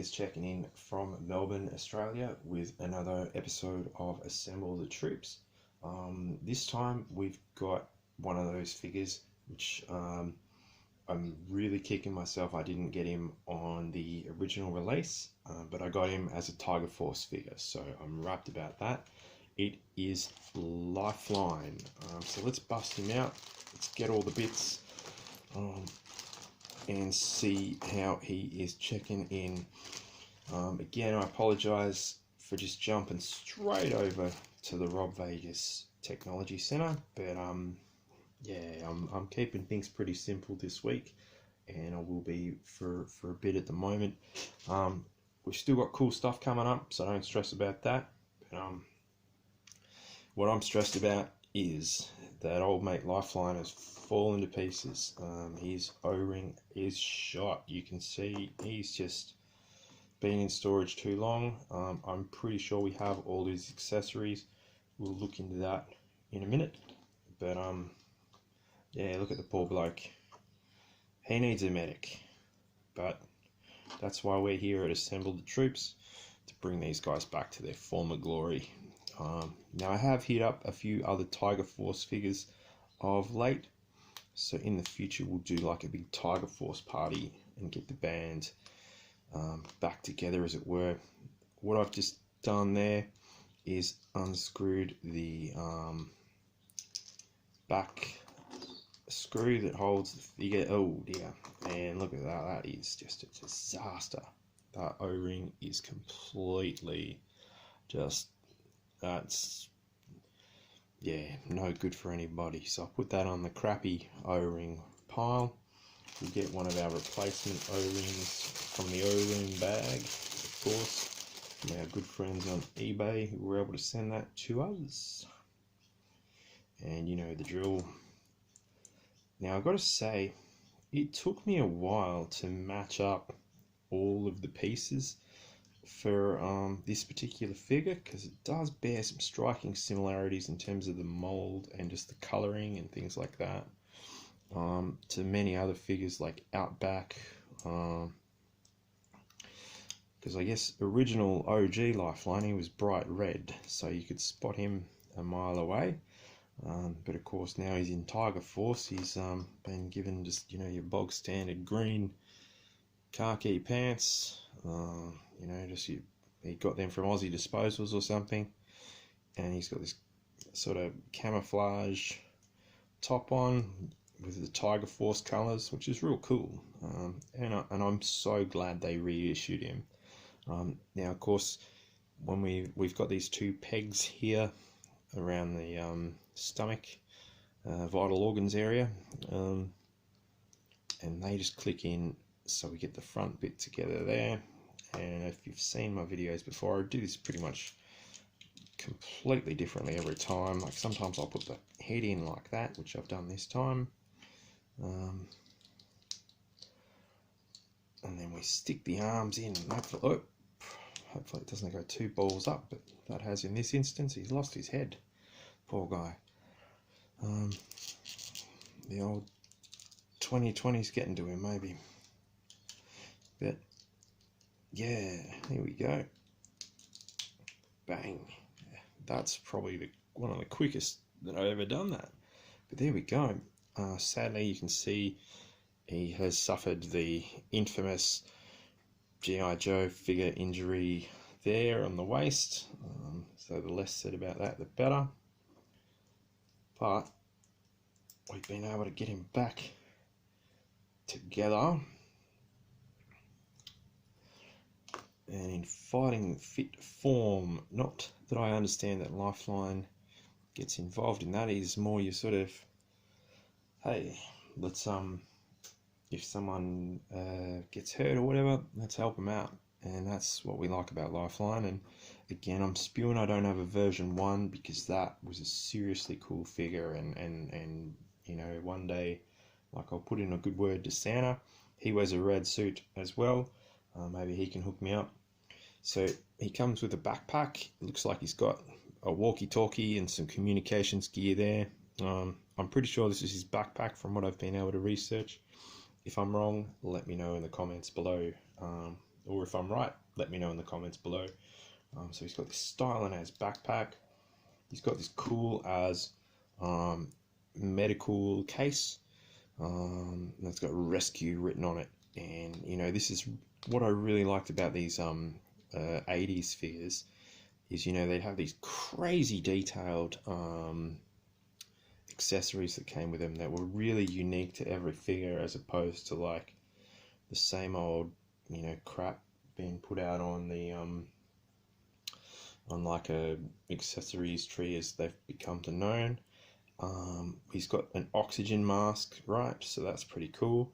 Tiger's checking in from Melbourne, Australia with another episode of Assemble the Troops. This time we've got one of those figures which I'm really kicking myself I didn't get him on the original release, but I got him as a Tiger Force figure, so I'm wrapped about that. It is Lifeline. So let's bust him out, let's get all the bits and see how he is checking in. Again, I apologize for just jumping straight over to the Rob Vegas Technology Center, but yeah, I'm keeping things pretty simple this week, and I will be for a bit at the moment. We've still got cool stuff coming up, so don't stress about that. But, what I'm stressed about is that old mate Lifeline has fallen to pieces. His O-ring is shot. You can see he's just been in storage too long. I'm pretty sure we have all his accessories. We'll look into that in a minute. But yeah, look at the poor bloke. He needs a medic. But that's why we're here at Assemble the Troops, to bring these guys back to their former glory. Now I have hit up a few other Tiger Force figures of late, so in the future we'll do like a big Tiger Force party and get the band back together, as it were. What I've just done there is unscrewed the back screw that holds the figure. Oh dear, and look at that, that is just a disaster. That O-ring is completely just, that's, yeah, no good for anybody. So I'll put that on the crappy O-ring pile. We'll get one of our replacement O-rings from the O-ring bag, of course, from our good friends on eBay who were able to send that to us. And you know the drill. Now I've got to say, it took me a while to match up all of the pieces for this particular figure, because it does bear some striking similarities in terms of the mold and just the colouring and things like that, to many other figures like Outback, because I guess original OG Lifeline, he was bright red, so you could spot him a mile away. But of course now he's in Tiger Force. He's been given just, you know, your bog standard green khaki pants. You know, just he got them from Aussie Disposals or something, and he's got this sort of camouflage top on with the Tiger Force colours, which is real cool. And I'm so glad they reissued him. Now of course, when we've got these two pegs here around the stomach, vital organs area, and they just click in, so we get the front bit together there. And if you've seen my videos before, I do this pretty much completely differently every time. Like sometimes I'll put the head in like that, which I've done this time, and then we stick the arms in, and hopefully it doesn't go two balls up, but that has in this instance. He's lost his head, poor guy. The old 2020's getting to him maybe, but yeah, here we go. Bang. That's probably one of the quickest that I've ever done that. But there we go. Sadly, you can see he has suffered the infamous G.I.Joe figure injury there on the waist. So the less said about that, the better. But we've been able to get him back together and in fighting fit form. Not that I understand that Lifeline gets involved in that. Is more you sort of, hey, let's if someone gets hurt or whatever, let's help them out. And that's what we like about Lifeline. And again, I'm spewing I don't have a version 1, because that was a seriously cool figure, and you know, one day, like, I'll put in a good word to Santa. He wears a red suit as well. Maybe he can hook me up. So he comes with a backpack. It looks like he's got a walkie-talkie and some communications gear there. I'm pretty sure this is his backpack from what I've been able to research. If I'm wrong, let me know in the comments below. or if I'm right, let me know in the comments below. So he's got this styling as backpack. He's got this cool as medical case that's got rescue written on it. And you know, this is what I really liked about these 80s figures, is, you know, they'd have these crazy detailed accessories that came with them that were really unique to every figure, as opposed to like the same old, you know, crap being put out on the on like a accessories tree as they've become to known. He's got an oxygen mask, right? So that's pretty cool,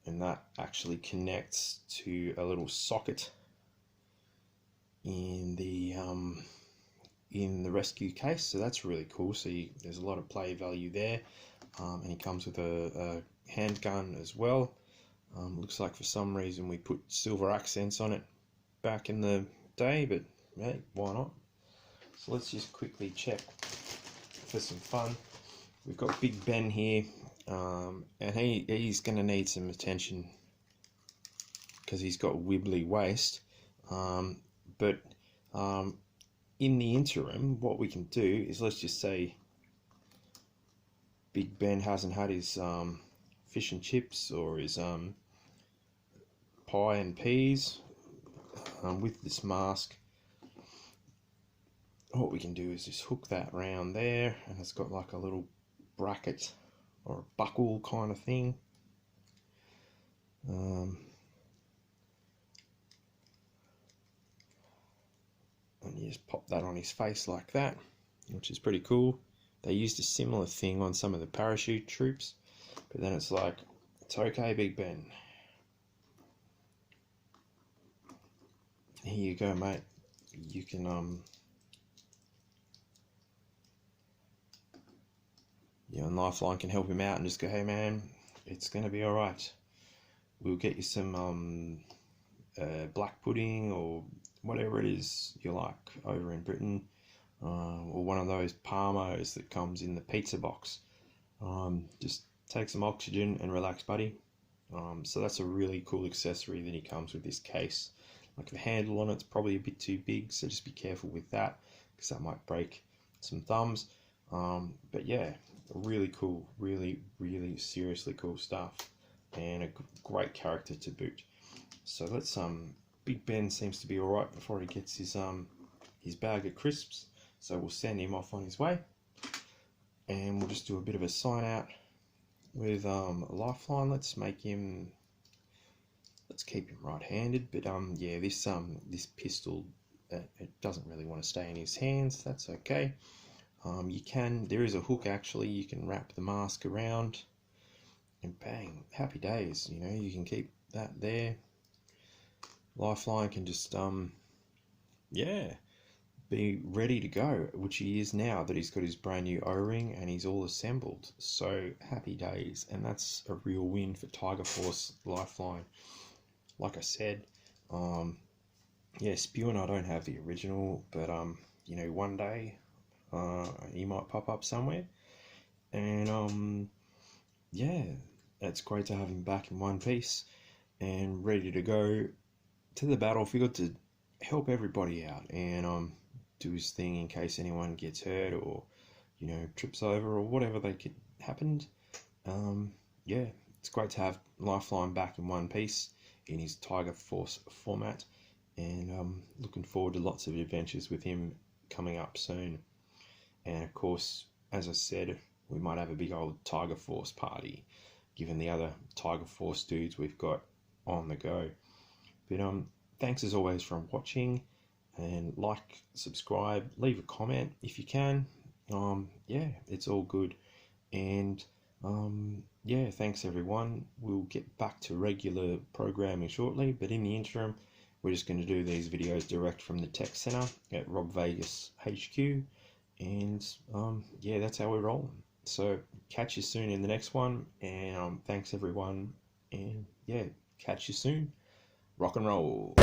and that actually connects to a little socket in the rescue case, so that's really cool. So there's a lot of play value there, and he comes with a handgun as well. Looks like for some reason we put silver accents on it back in the day, but hey, why not? So let's just quickly check for some fun. We've got Big Ben here, and he's going to need some attention because he's got wibbly waist. But in the interim, what we can do is, let's just say Big Ben hasn't had his fish and chips or his pie and peas with this mask. What we can do is just hook that round there, and it's got like a little bracket or a buckle kind of thing. And you just pop that on his face like that, which is pretty cool. They used a similar thing on some of the parachute troops, but then it's like, it's okay, Big Ben. Here you go, mate. You can you know, and Lifeline can help him out and just go, hey man, it's gonna be alright. We'll get you some black pudding or whatever it is you like over in Britain, or one of those Parmos that comes in the pizza box. Just take some oxygen and relax, buddy. So that's a really cool accessory that he comes with this case. Like the handle on it's probably a bit too big, so just be careful with that, because that might break some thumbs. But yeah, really cool, really seriously cool stuff, and a great character to boot. So let's Big Ben seems to be all right before he gets his bag of crisps, so we'll send him off on his way, and we'll just do a bit of a sign out with Lifeline. Let's make him, let's keep him right-handed, but yeah, this pistol, it doesn't really want to stay in his hands. That's okay. There is a hook actually, you can wrap the mask around, and bang, happy days. You know, you can keep that there. Lifeline can just yeah, be ready to go, which he is now that he's got his brand new O-ring and he's all assembled. So happy days, and that's a real win for Tiger Force Lifeline. Like I said, yeah, Spew and I don't have the original, but you know, one day he might pop up somewhere, and yeah, it's great to have him back in one piece and ready to go to the battlefield to help everybody out and do his thing in case anyone gets hurt or, you know, trips over or whatever they could happened. Yeah, it's great to have Lifeline back in one piece in his Tiger Force format, and looking forward to lots of adventures with him coming up soon. And of course, as I said, we might have a big old Tiger Force party, given the other Tiger Force dudes we've got on the go. But thanks as always for watching, and like, subscribe, leave a comment if you can. Yeah, it's all good. And yeah, thanks everyone. We'll get back to regular programming shortly, but in the interim, we're just going to do these videos direct from the tech center at Rob Vegas HQ. And yeah, that's how we're rolling. So catch you soon in the next one, and thanks everyone, and yeah, catch you soon. Rock and roll.